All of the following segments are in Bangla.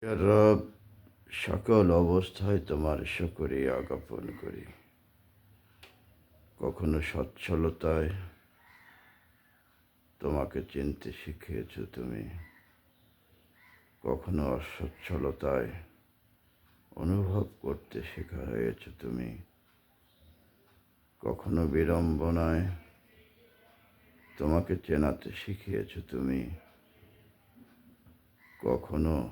ইয়া রব, সকল অবস্থায় তোমার শুকরিয়া জ্ঞাপন করি। কখনো সচ্ছলতায় তোমাকে চিনতে শিখিয়েছ তুমি, কখনো অসচ্ছলতায় অনুভব করতে শেখা হয়েছ তুমি, কখনো বিড়ম্বনায় তোমাকে চেনাতে শিখিয়েছ তুমি, কখনো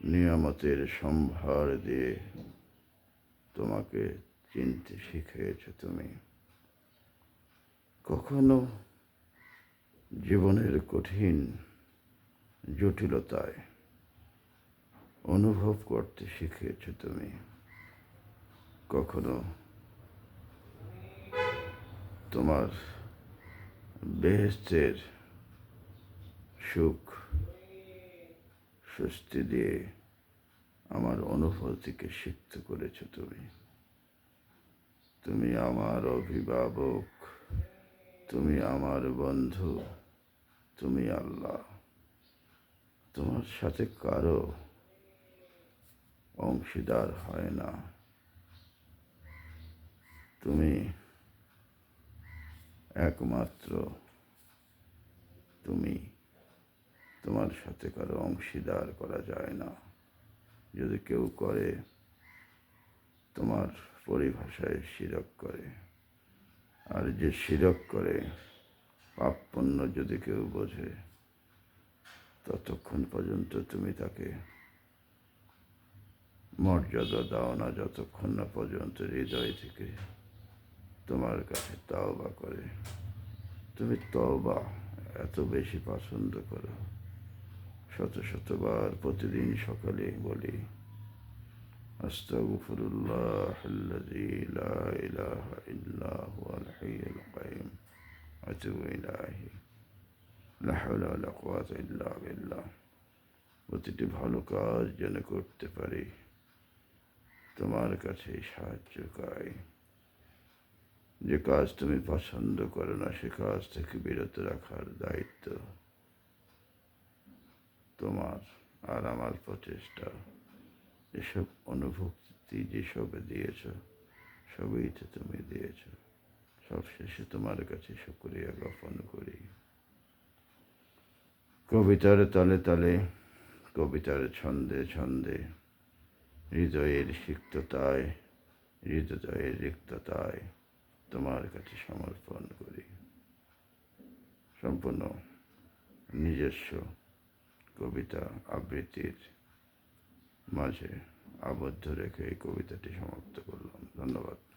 নিয়ামতের সম্ভার দিয়ে তোমাকে চিনতে শিখিয়েছ তুমি, কখনো জীবনের কঠিন জটিলতায় অনুভব করতে শিখিয়েছ তুমি, কখনো তোমার বেহেশতের সুখ স্বস্তি দিয়ে আমার অনুভূতিকে সিক্ত করেছ তুমি। তুমি আমার অভিভাবক, তুমি আমার বন্ধু, তুমি আল্লাহ। তোমার সাথে কারো অংশীদার হয় না। তুমি একমাত্র, তুমি, তোমার সাথে কারো অংশীদার করা যায় না। যদি কেউ করে, তোমার পরিভাষায় শিরক করে। আর যে শিরক করে, পাপ পুণ্য যদি কেউ বোঝে, ততক্ষণ পর্যন্ত তুমি তাকে মর্যাদা দাও না, যতক্ষণ না পর্যন্ত হৃদয় থেকে তোমার কাছে তওবা করে। তুমি তওবা এত বেশি পছন্দ করো, শত শতবার প্রতিদিন সকালে বলি, আস্তাগফিরুল্লাহাল্লাযী লা ইলাহা ইল্লা হুয়াল হাইয়ুল কাইয়্যুম ওয়া আতুবু ইলাইহি, লা হাওলা ওয়া লা কুওয়াতা ইল্লা বিল্লাহ। প্রতিটি ভালো কাজ যেন করতে পারি, তোমার কাছে সাহায্য চাই। যে কাজ তুমি পছন্দ করো না, সে কাজ থেকে বিরত রাখার দায়িত্ব তোমার। আর আমার প্রচেষ্টা, এসব অনুভূতি যেসব দিয়েছ, সবই তো তুমি দিয়েছ। সবশেষে তোমার কাছে শুকরিয়া জ্ঞাপন করি। কবিতার তালে তালে, কবিতার ছন্দে ছন্দে, হৃদয়ের সিক্ততায়, হৃদয়ের রিক্ততায় তোমার কাছে সমর্পণ করি। সম্পূর্ণ নিজস্ব কবিতা আবৃত্তির মাঝে আবদ্ধ রেখে এই কবিতাটি সমাপ্ত করলাম। ধন্যবাদ।